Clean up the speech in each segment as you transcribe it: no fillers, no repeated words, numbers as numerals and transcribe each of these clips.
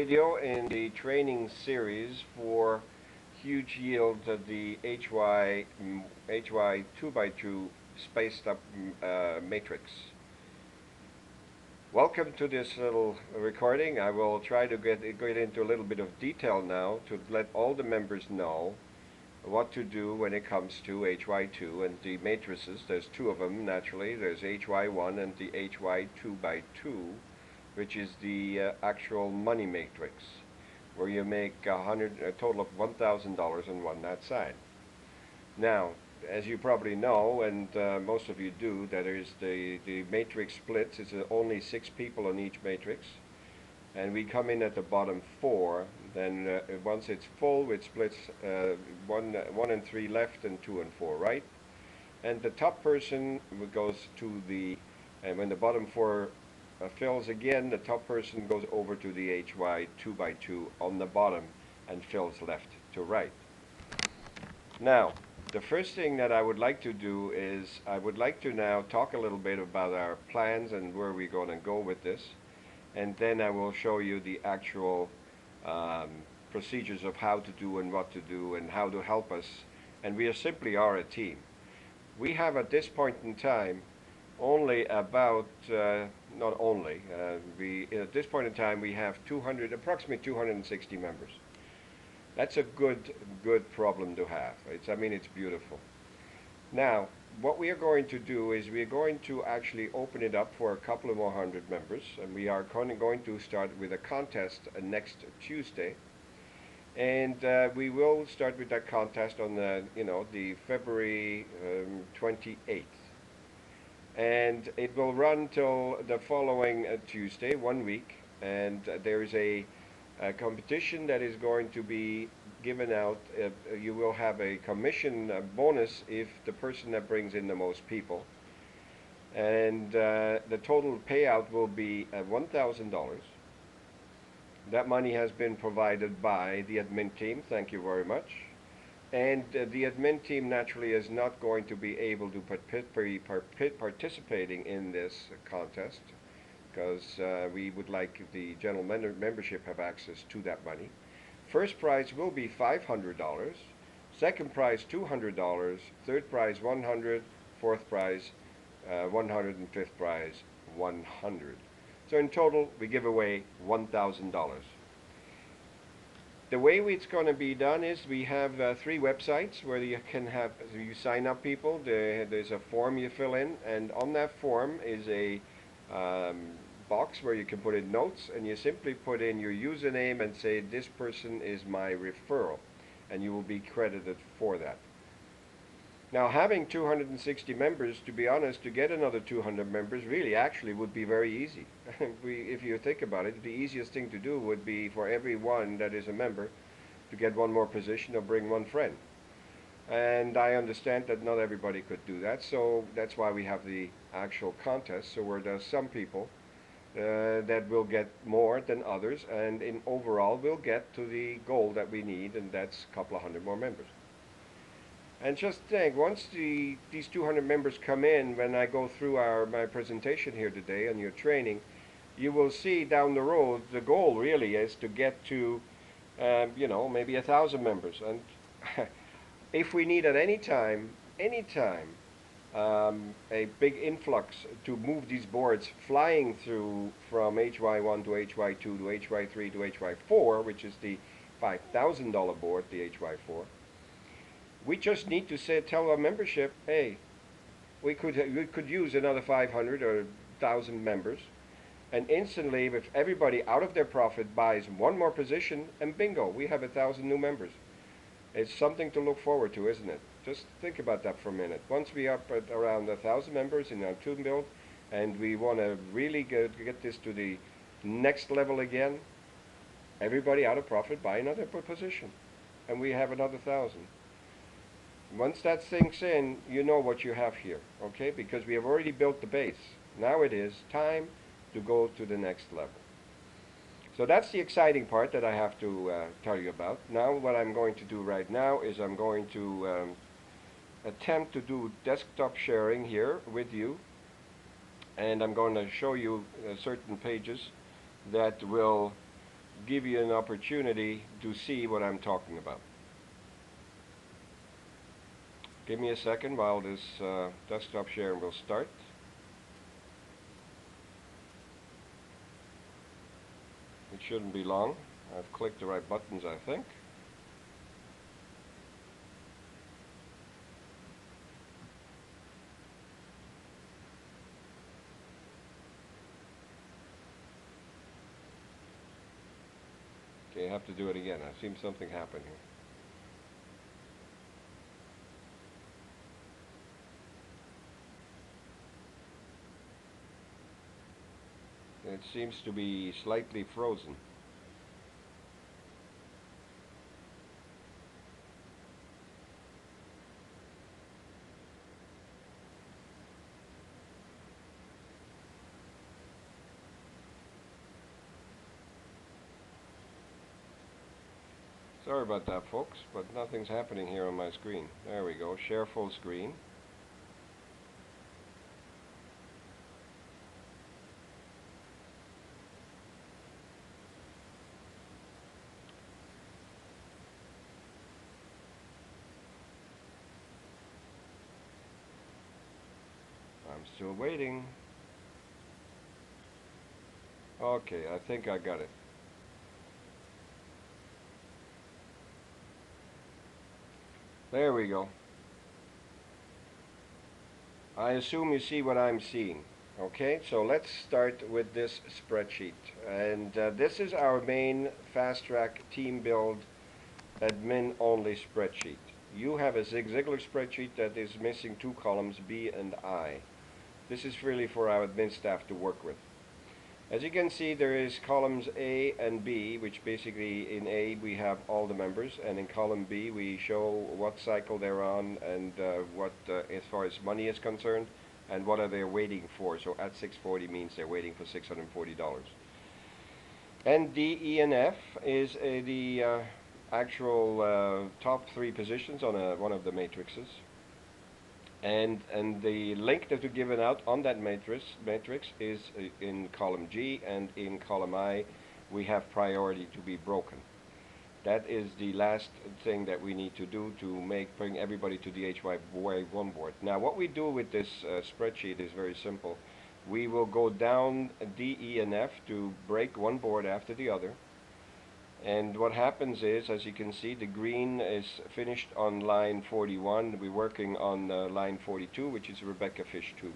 video in the training series for huge yields of the HY 2x2 spaced up matrix. Welcome to this little recording. I will try to get into a little bit of detail now to let all the members know what to do when it comes to HY2 and the matrices. There's two of them naturally. There's HY1 and the HY 2x2, which is the actual money matrix, where you make a total of $1,000 on that side. Now, as you probably know, and most of you do, that is the matrix splits. It's only 6 people on each matrix, and we come in at the bottom 4. Then once it's full, it splits 1 and 3 left and 2 and 4 right. And the top person goes to the, and when the bottom 4 fills again, the top person goes over to the HY 2x2 on the bottom and fills left to right. Now, the first thing that I would like to do is I would like to now talk a little bit about our plans and where we're going to go with this, and then I will show you the actual procedures of how to do and what to do and how to help us. And we simply are a team. We have at this point in time only about, not only, at this point in time we have approximately 260 members. That's a good problem to have. It's beautiful. Now, what we are going to do is we are going to actually open it up for a couple of more hundred members, and we are going to start with a contest next Tuesday. And we will start with that contest on the February 28th. And it will run till the following Tuesday, 1 week, and there is a competition that is going to be given out. You will have a commission bonus if the person that brings in the most people, and the total payout will be $1,000. That money has been provided by the admin team. Thank you very much. And the admin team naturally is not going to be able to participating in this contest, because we would like the general membership have access to that money. First prize will be $500, second prize $200, third prize $100, fourth prize $100, and fifth prize $100. So in total, we give away $1,000. The way it's going to be done is we have 3 websites where you sign up people. There's a form you fill in, and on that form is a box where you can put in notes, and you simply put in your username and say, this person is my referral, and you will be credited for that. Now, having 260 members, to be honest, to get another 200 members really actually would be very easy. If you think about it, the easiest thing to do would be for everyone that is a member to get 1 more position or bring 1 friend. And I understand that not everybody could do that, so that's why we have the actual contest, so where there's some people that will get more than others, and in overall we'll get to the goal that we need, and that's a couple of hundred more members. And just think, once these 200 members come in, when I go through my presentation here today and your training, you will see down the road the goal really is to get to maybe 1,000 members. And if we need at any time a big influx to move these boards flying through from HY1 to HY2 to HY3 to HY4, which is the $5,000 board, the HY4, we just need to tell our membership, hey, we could use another 500 or 1,000 members, and instantly, if everybody out of their profit buys 1 more position, and bingo, we have 1,000 new members. It's something to look forward to, isn't it? Just think about that for a minute. Once we are up at around 1,000 members in our tool build, and we want to really get this to the next level again, everybody out of profit buy another position, and we have another 1,000. Once that sinks in, you know what you have here, okay? Because we have already built the base. Now it is time to go to the next level. So that's the exciting part that I have to tell you about. Now what I'm going to do right now is I'm going to attempt to do desktop sharing here with you, and I'm going to show you certain pages that will give you an opportunity to see what I'm talking about. Give me a second while this desktop sharing will start. It shouldn't be long. I've clicked the right buttons, I think. Okay, I have to do it again. I've seen something happen here. It seems to be slightly frozen. Sorry about that, folks, but nothing's happening here on my screen. There we go. Share full screen. I'm still waiting. Okay, I think I got it. There we go. I assume you see what I'm seeing. Okay, so let's start with this spreadsheet. And this is our main fast track team build admin only spreadsheet. You have a Zig Ziglar spreadsheet that is missing two columns, B and I. This is really for our admin staff to work with. As you can see, there is columns A and B, which basically in A we have all the members, and in column B we show what cycle they're on and what as far as money is concerned, and what are they waiting for. So at 640 means they're waiting for $640. And D, E, and F is the actual top three positions on one of the matrices. And the link that we're given out on that matrix is in column G, and in column I we have priority to be broken. That is the last thing that we need to do to bring everybody to the HY1 board. Now what we do with this spreadsheet is very simple. We will go down D, E, and F to break one board after the other. And what happens is, as you can see, the green is finished on line 41. We're working on line 42, which is Rebecca Fish 2.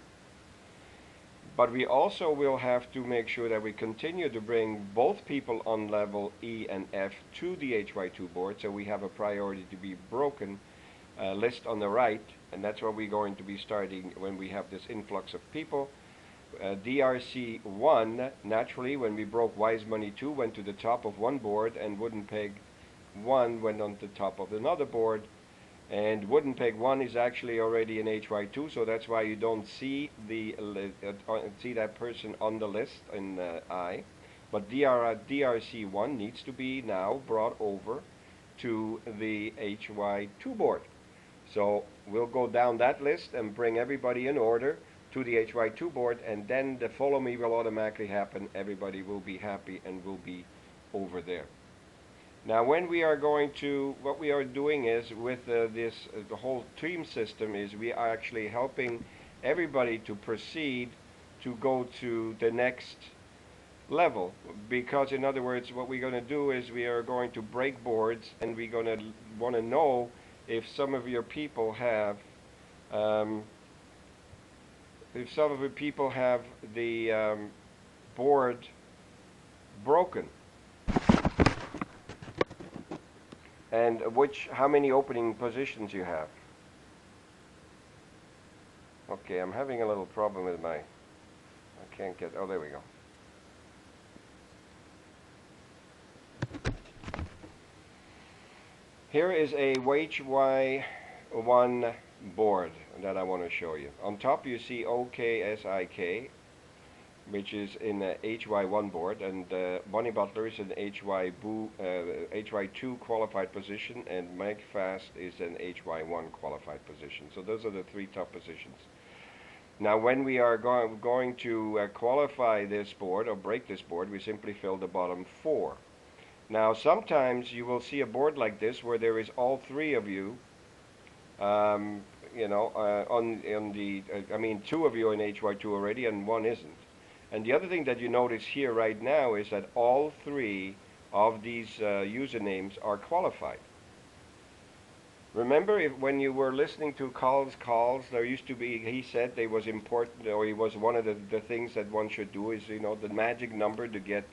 But we also will have to make sure that we continue to bring both people on level E and F to the HY2 board, so we have a priority to be broken list on the right, and that's what we're going to be starting when we have this influx of people. DRC1, naturally, when we broke Wise Money 2, went to the top of one board, and Wooden Peg 1 went on the top of another board. And Wooden Peg 1 is actually already in HY2, so that's why you don't see see that person on the list in I. But DRC1 needs to be now brought over to the HY2 board. So we'll go down that list and bring everybody in order to the HY2 board, and then the follow me will automatically happen. Everybody will be happy and will be over there. Now when we are going to, what we are doing is with the whole team system is we are actually helping everybody to proceed to go to the next level, because in other words what we're going to do is we are going to break boards, and we're going to want to know if some of your people have the board broken, and how many opening positions you have. Okay, I'm having a little problem with I can't get, oh, there we go. Here is a HY1 board that I want to show you. On top you see OKSIK, which is in a HY1 board, and Bonnie Butler is an HY2 qualified position, and Mike Fast is an HY1 qualified position. So those are the three top positions. Now when we are going to qualify this board or break this board, we simply fill the bottom four. Now, sometimes you will see a board like this where there is all three of you, um, on the, I mean, two of you in HY2 already and one isn't. And the other thing that you notice here right now is that all three of these usernames are qualified. Remember, when you were listening to calls, there used to be, he said they was important, or it was one of the things that one should do is, the magic number to get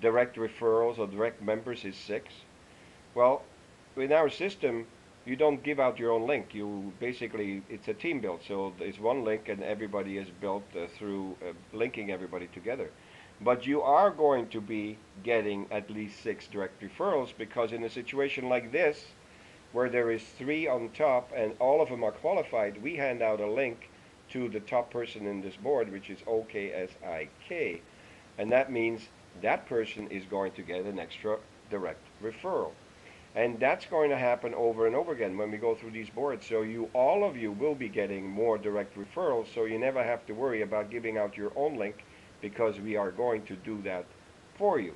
direct referrals or direct members is 6. Well, in our system, you don't give out your own link. You basically, it's a team build. So there's one link and everybody is built through linking everybody together. But you are going to be getting at least 6 direct referrals, because in a situation like this, where there is 3 on top and all of them are qualified, we hand out a link to the top person in this board, which is OKSIK. And that means that person is going to get an extra direct referral. And that's going to happen over and over again when we go through these boards. So all of you will be getting more direct referrals, so you never have to worry about giving out your own link, because we are going to do that for you.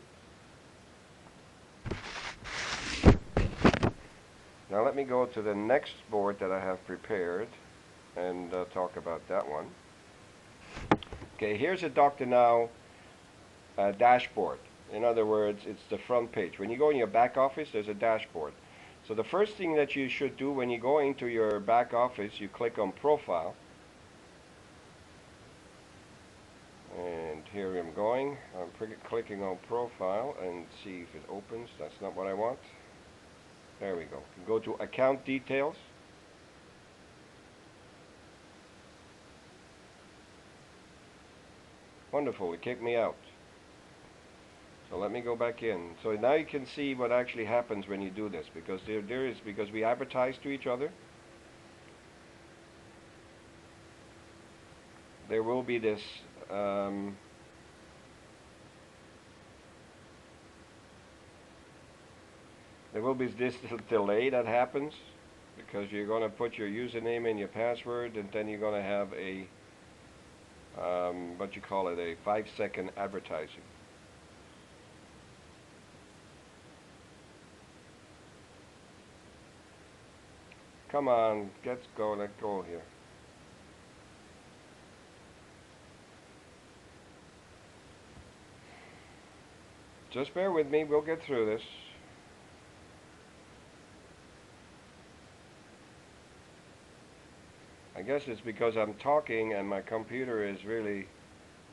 Now let me go to the next board that I have prepared and talk about that one. Okay, here's a Dr. Now dashboard. In other words, it's the front page. When you go in your back office, there's a dashboard. So the first thing that you should do when you go into your back office, you click on Profile. And here I'm going. I'm clicking on Profile and see if it opens. That's not what I want. There we go. Go to Account Details. Wonderful, it kicked me out. So let me go back in. So now you can see what actually happens when you do this, because because we advertise to each other. There will be this little delay that happens, because you're going to put your username and your password, and then you're going to have a what you call it, a 5-second advertising. Come on, let's go here. Just bear with me, we'll get through this. I guess it's because I'm talking and my computer is really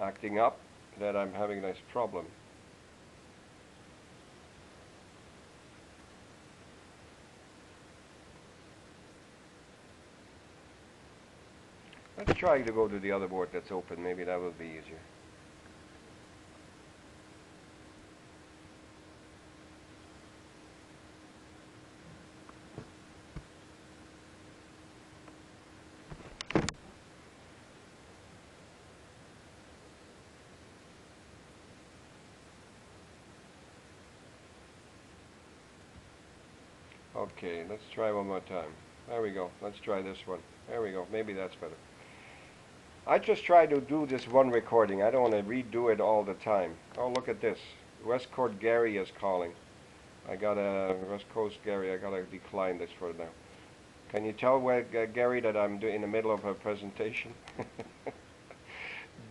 acting up that I'm having this problem. Let's try to go to the other board that's open. Maybe that will be easier. Okay, let's try one more time. There we go. Let's try this one. There we go. Maybe that's better. I just try to do this one recording. I don't want to redo it all the time. Oh, look at this. West Coast Gary is calling. I got a West Coast Gary. I got to decline this for now. Can you tell Gary that I'm in the middle of a presentation?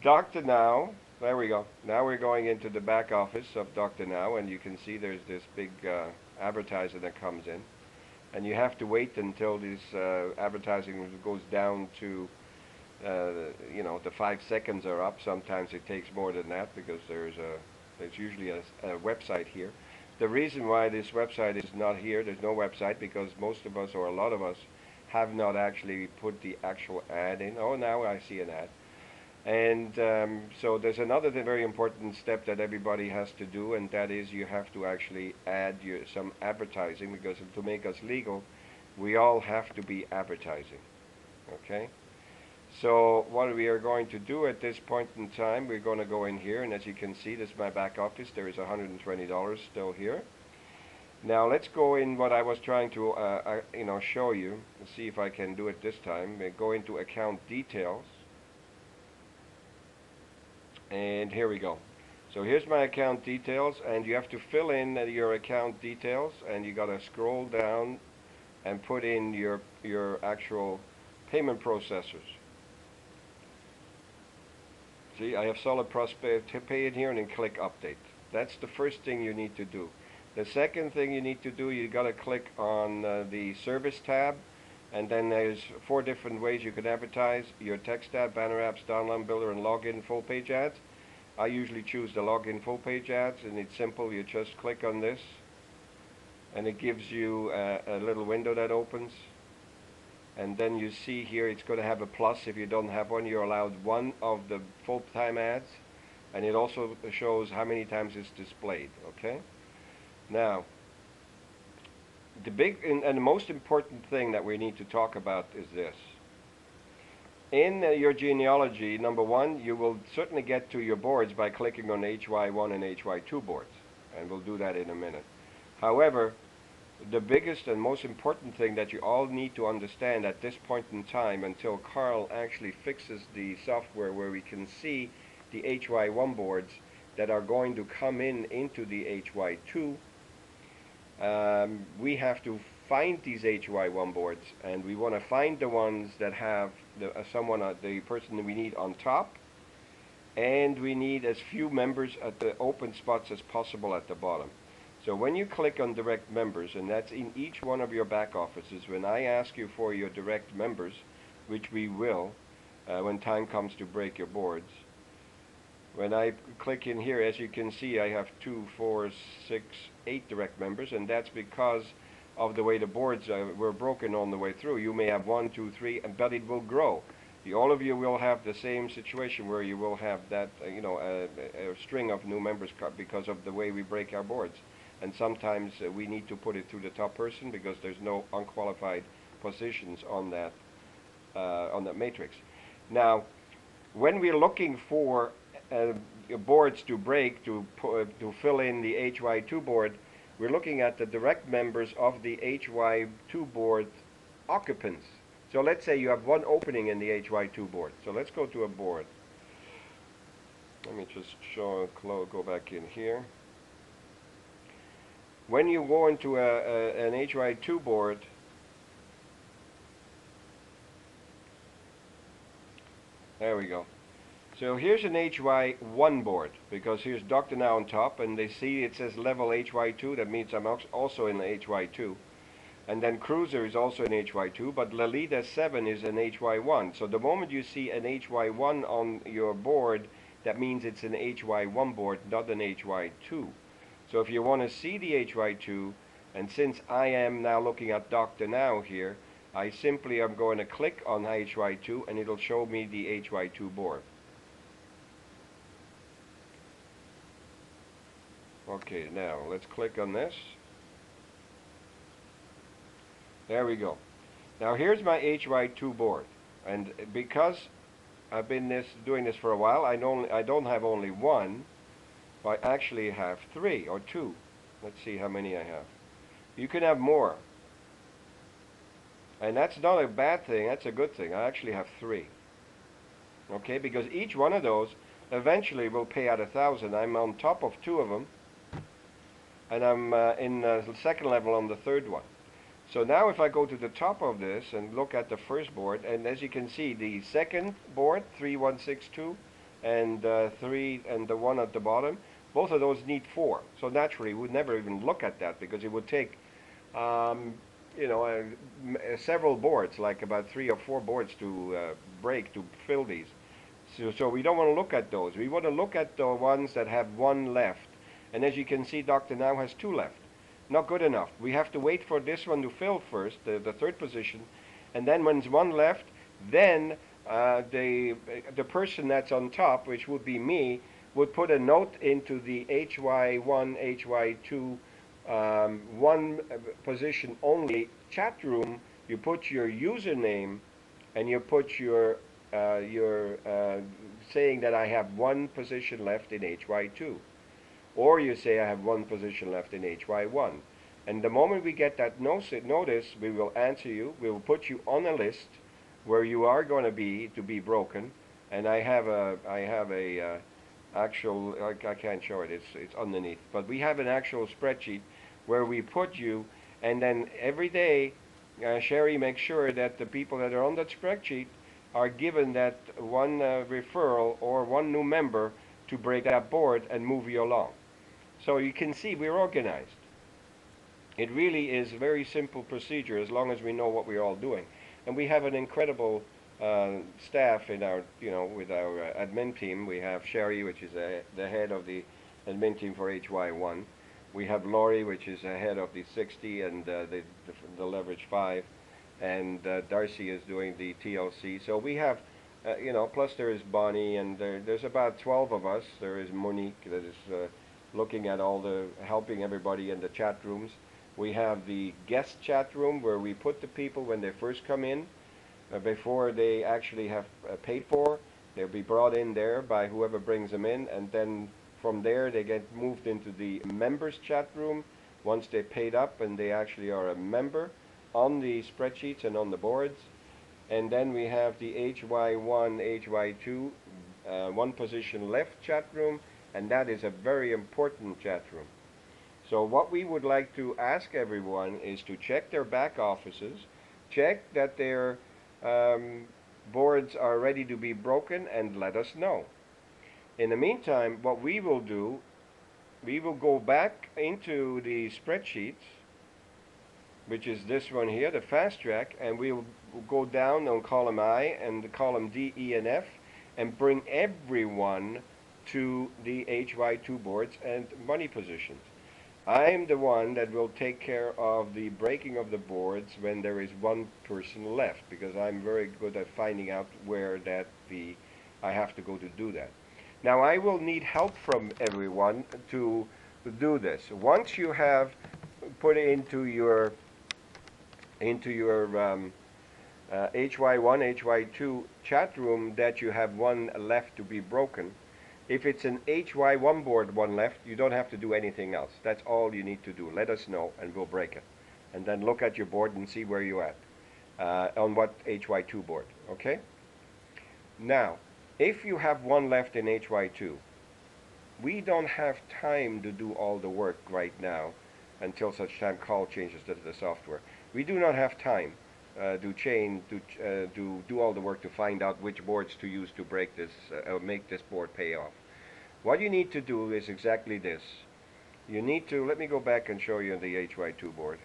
Dr. Now. There we go. Now we're going into the back office of Dr. Now, and you can see there's this big advertiser that comes in. And you have to wait until this advertising goes down to, the 5 seconds are up. Sometimes it takes more than that, because there's usually a website here. The reason why this website is not here, there's no website, because most of us, or a lot of us, have not actually put the actual ad in. Oh, now I see an ad. And so there's another very important step that everybody has to do, and that is you have to actually add some advertising, because to make us legal, we all have to be advertising. Okay? So what we are going to do at this point in time, we're going to go in here, and as you can see, this is my back office. There is $120 still here. Now let's go in what I was trying to show you. Let's see if I can do it this time. We go into Account Details. And here we go. So here's my account details, and you have to fill in your account details, and you got to scroll down and put in your actual payment processors. See, I have Solid Prospect to pay in here, and then click Update. That's the first thing you need to do. The second thing you need to do, you got to click on the Service tab, and then there's 4 different ways you can advertise: your text ad, banner apps, download builder, and login full page ads. I usually choose the login full page ads, and it's simple. You just click on this, and it gives you a little window that opens. And then you see here it's going to have a plus. If you don't have one, you're allowed one of the full-time ads, and it also shows how many times it's displayed. Okay. Now, the big and the most important thing that we need to talk about is this. In your genealogy, number one, you will certainly get to your boards by clicking on HY1 and HY2 boards, and we'll do that in a minute. However, the biggest and most important thing that you all need to understand at this point in time, until Carl actually fixes the software where we can see the HY1 boards that are going to come into the HY2, we have to find these HY1 boards, and we want to find the ones that have the person that we need on top, and we need as few members at the open spots as possible at the bottom. So when you click on direct members, and that's in each one of your back offices, when I ask you for your direct members, which we will when time comes to break your boards, when I click in here, as you can see, I have 2, 4, 6, 8 direct members, and that's because of the way the boards were broken on the way through. You may have 1, 2, 3, but it will grow. All of you will have the same situation where you will have that, a string of new members because of the way we break our boards. And sometimes we need to put it through the top person because there's no unqualified positions on that matrix. Now, when we're looking for boards to break to fill in the HY2 board, we're looking at the direct members of the HY2 board occupants. So let's say you have one opening in the HY2 board. So let's go to a board. Let me just go back in here. When you go into an HY2 board, there we go. So here's an HY1 board, because here's Dr. Now on top, and they see it says level HY2. That means I'm also in the HY2. And then Cruiser is also in HY2, but Lalita 7 is an HY1. So the moment you see an HY1 on your board, that means it's an HY1 board, not an HY2. So if you want to see the HY2, and since I am now looking at Dr. Now here, I simply am going to click on HY2, and it'll show me the HY2 board. Okay, now let's click on this. There we go. Now here's my HY2 board, and because I've been doing this for a while, I don't have only one, but I actually have 3 or 2. Let's see how many I have. You can have more, and that's not a bad thing. That's a good thing. I actually have 3. Okay, because each one of those eventually will pay out 1,000. I'm on top of 2 of them, and I'm in the second level on the third one. So now if I go to the top of this and look at the first board, and as you can see, the second board, 3162, and 3, and the one at the bottom, both of those need 4. So naturally, we would never even look at that, because it would take, several boards, like about 3 or 4 boards to break, to fill these. So we don't want to look at those. We want to look at the ones that have 1 left. And as you can see, Dr. Now has 2 left. Not good enough. We have to wait for this one to fill first, the third position, and then when there's 1 left, then the person that's on top, which would be me, would put a note into the HY1, HY2, 1 position only chat room. You put your username, and you put your saying that I have 1 position left in HY2. Or you say I have 1 position left in HY1. And the moment we get that notice, we will answer you. We will put you on a list where you are going to be broken. And I have a actual, I can't show it, it's underneath, but we have an actual spreadsheet where we put you, and then every day Sherry makes sure that the people that are on that spreadsheet are given that one referral or one new member to break that board and move you along. So you can see we're organized. It really is a very simple procedure as long as we know what we're all doing. And we have an incredible staff in our, with our admin team. We have Sherry, which is the head of the admin team for HY1. We have Laurie, which is the head of the 60 and the leverage 5. And Darcy is doing the TLC. So we have, plus there is Bonnie, and there's about 12 of us. There is Monique that is looking at helping everybody in the chat rooms. We have the guest chat room where we put the people when they first come in, before they actually have paid for. They'll be brought in there by whoever brings them in, and then from there they get moved into the members chat room once they paid up and they actually are a member on the spreadsheets and on the boards. And then we have the HY1, HY2, one position left chat room, and that is a very important chat room. So what we would like to ask everyone is to check their back offices, check that their boards are ready to be broken, and let us know. In the meantime, what we will do, we will go back into the spreadsheets, which is this one here, the fast track, and we will go down on column I and column D, E, and F, and bring everyone to the HY2 boards and money positions. I'm the one that will take care of the breaking of the boards when there is one person left, because I'm very good at finding out where I have to go to do that. Now I will need help from everyone to do this. Once you have put into your HY1, HY2 chat room that you have one left to be broken, if it's an HY1 board, one left, you don't have to do anything else. That's all you need to do. Let us know and we'll break it. And then look at your board and see where you're at, on what HY2 board, okay? Now, if you have one left in HY2, we don't have time to do all the work right now until such time Carl changes the software. We do not have time to do all the work to find out which boards to use to break this, or make this board pay off. What you need to do is exactly this. You need to, let me go back and show you the HY2 board.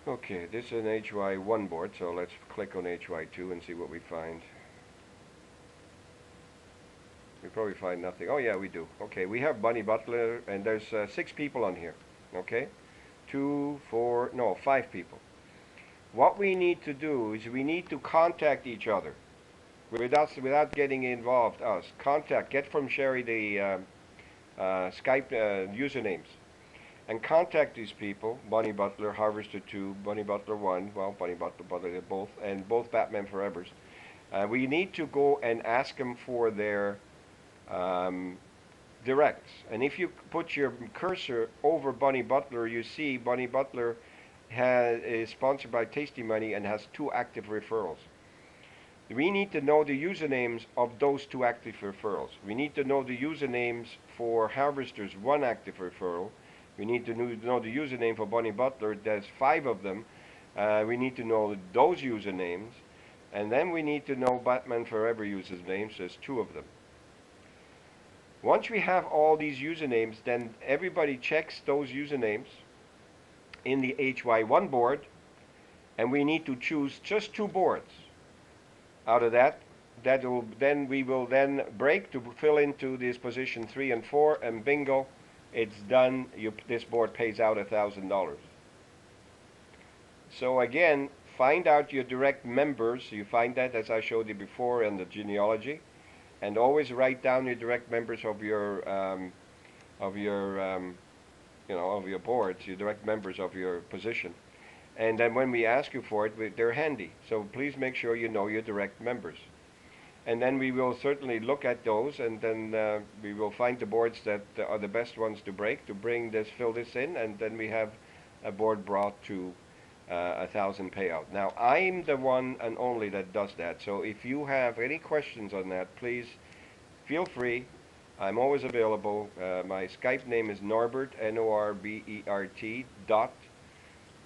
Okay, this is an HY1 board, so let's click on HY2 and see what we find. We probably find nothing. Oh yeah, we do. Okay, we have Bunny Butler, and there's 6 people on here. Okay, 5 people. What we need to do is we need to contact each other without getting involved. Get from Sherry the Skype usernames and contact these people. Bunny Butler, Harvester 2, Bunny Butler 1, well, Bunny Butler both, and both Batman Forevers. We need to go and ask them for their directs. And if you put your cursor over Bunny Butler, you see Bunny Butler is sponsored by Tasty Money and has 2 active referrals. We need to know the usernames of those 2 active referrals. We need to know the usernames for Harvester's 1 active referral. We need to know the username for Bunny Butler. There's 5 of them. We need to know those usernames. And then we need to know Batman Forever usernames. There's 2 of them. Once we have all these usernames, then everybody checks those usernames in the HY1 board, and we need to choose just 2 boards. Out of that, we will then break to fill into this position 3 and 4, and bingo, it's done. This board pays out $1,000. So again, find out your direct members. You find that, as I showed you before, in the genealogy, and always write down your direct members of your boards, your direct members of your position. And then when we ask you for it, they're handy. So please make sure you know your direct members. And then we will certainly look at those, and then we will find the boards that are the best ones to break, to fill this in, and then we have a board brought to 1,000 payout. Now, I'm the one and only that does that. So if you have any questions on that, please feel free. I'm always available. My Skype name is Norbert, Norbert, dot,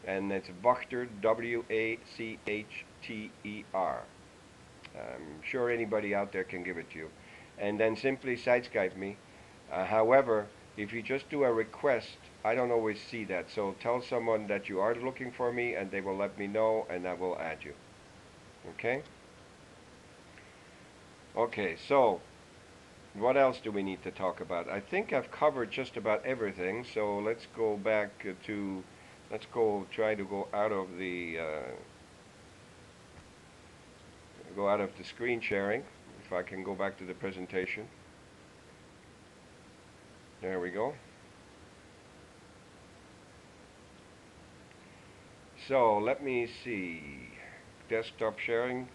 and it's Wachter, Wachter. I'm sure anybody out there can give it to you. And then simply side Skype me. However, if you just do a request, I don't always see that. So tell someone that you are looking for me and they will let me know and I will add you. Okay? Okay, so what else do we need to talk about? I think I've covered just about everything. So let's go back to, let's go try to go out of the screen sharing. If I can go back to the presentation. There we go. So let me see. Desktop sharing.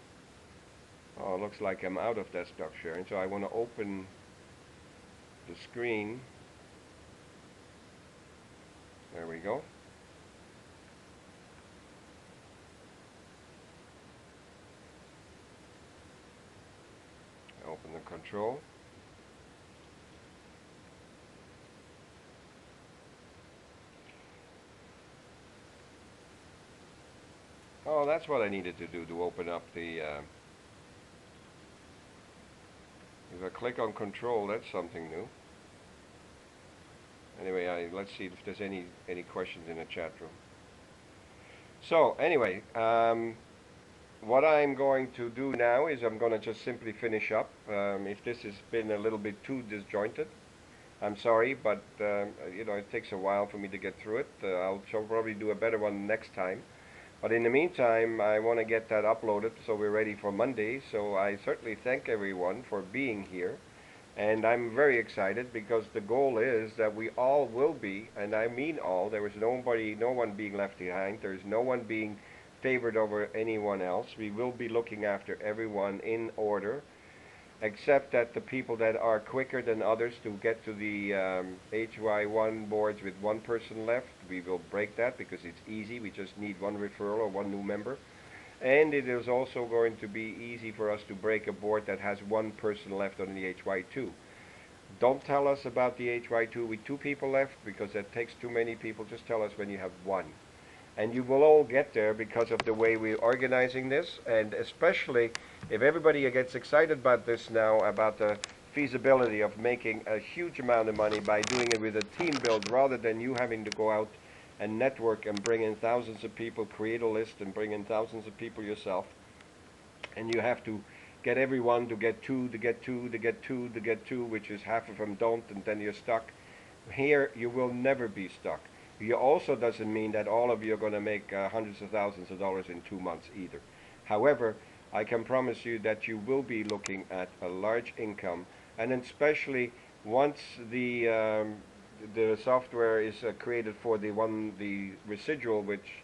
Oh, it looks like I'm out of desktop sharing. So I want to open the screen. There we go. Open the control. Oh, that's what I needed to do to open up the... if I click on control, that's something new. Anyway, let's see if there's any questions in the chat room. So, anyway, what I'm going to do now is I'm going to just simply finish up. If this has been a little bit too disjointed, I'm sorry, but you know, it takes a while for me to get through it. I'll probably do a better one next time. But in the meantime, I want to get that uploaded so we're ready for Monday. So I certainly thank everyone for being here. And I'm very excited because the goal is that we all will be, and I mean all, there is no one being left behind. There's no one being favored over anyone else. We will be looking after everyone in order, except that the people that are quicker than others to get to the HY1 boards with one person left, we will break that because it's easy. We just need one referral or one new member. And it is also going to be easy for us to break a board that has one person left on the HY2. Don't tell us about the HY2 with two people left because that takes too many people. Just tell us when you have one. And you will all get there because of the way we're organizing this, and especially if everybody gets excited about this now, about the feasibility of making a huge amount of money by doing it with a team build rather than you having to go out and network and bring in thousands of people, create a list and bring in thousands of people yourself. And you have to get everyone to get two, to get two, to get two, to get two, which is half of them don't, and then you're stuck. Here, you will never be stuck. It also doesn't mean that all of you are going to make hundreds of thousands of dollars in 2 months either. However, I can promise you that you will be looking at a large income, and especially once the software is created for the residual, which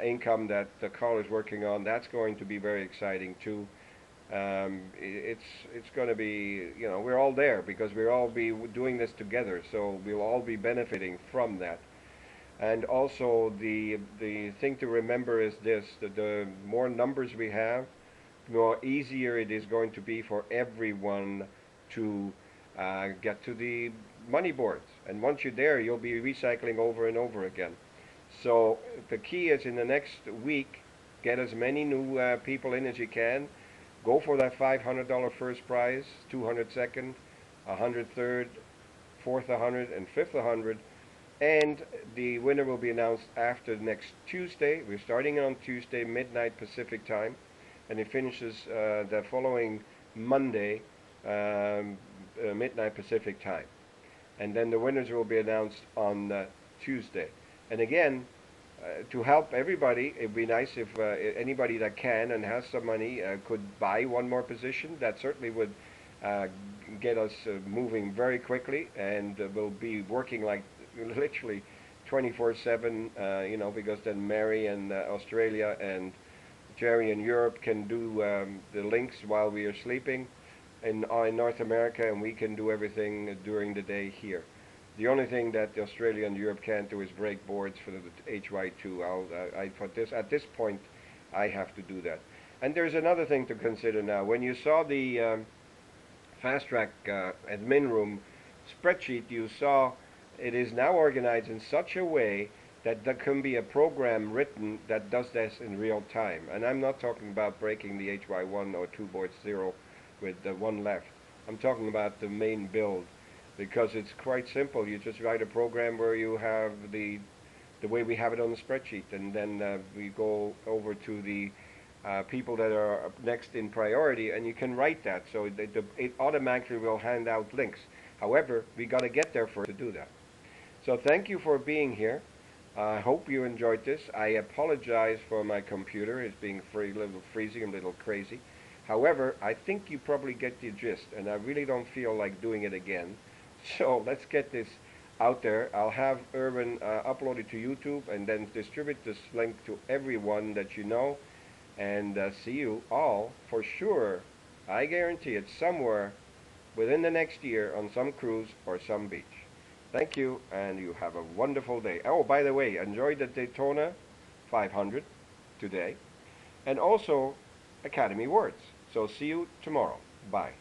income that Carl is working on, that's going to be very exciting too. It's going to be, you know, we're all there because we'll all be doing this together, so we'll all be benefiting from that. And also the thing to remember is this, that the more numbers we have, the more easier it is going to be for everyone to get to the money boards. And once you're there, you'll be recycling over and over again. So the key is in the next week, get as many new people in as you can. Go for that $500 first prize, 200 second, 100 third, fourth 100, and fifth 100. And the winner will be announced after next Tuesday. We're starting on Tuesday, midnight Pacific time, and it finishes the following Monday, midnight Pacific time. And then the winners will be announced on Tuesday. And again, to help everybody, it'd be nice if anybody that can and has some money could buy one more position. That certainly would get us moving very quickly, and we'll be working like literally 24/7, you know, because then Mary in Australia and Jerry in Europe can do the links while we are sleeping in North America, and we can do everything during the day here. The only thing that Australia and Europe can't do is break boards for the HY2. For this at this point, I have to do that. And there's another thing to consider now. When you saw the fast track admin room spreadsheet, you saw it is now organized in such a way that there can be a program written that does this in real time. And I'm not talking about breaking the HY1 or 2 board 0 with the one left. I'm talking about the main build, because it's quite simple. You just write a program where you have the way we have it on the spreadsheet, and then we go over to the people that are next in priority, and you can write that, so it automatically will hand out links. However, we got to get there first to do that. So thank you for being here. I hope you enjoyed this. I apologize for my computer. It's being a little freezing, a little crazy. However, I think you probably get the gist, and I really don't feel like doing it again. So let's get this out there. I'll have Irwin upload it to YouTube and then distribute this link to everyone that you know. And see you all for sure. I guarantee it, somewhere within the next year on some cruise or some beach. Thank you, and you have a wonderful day. Oh, by the way, enjoy the Daytona 500 today, and also Academy Words. So see you tomorrow. Bye.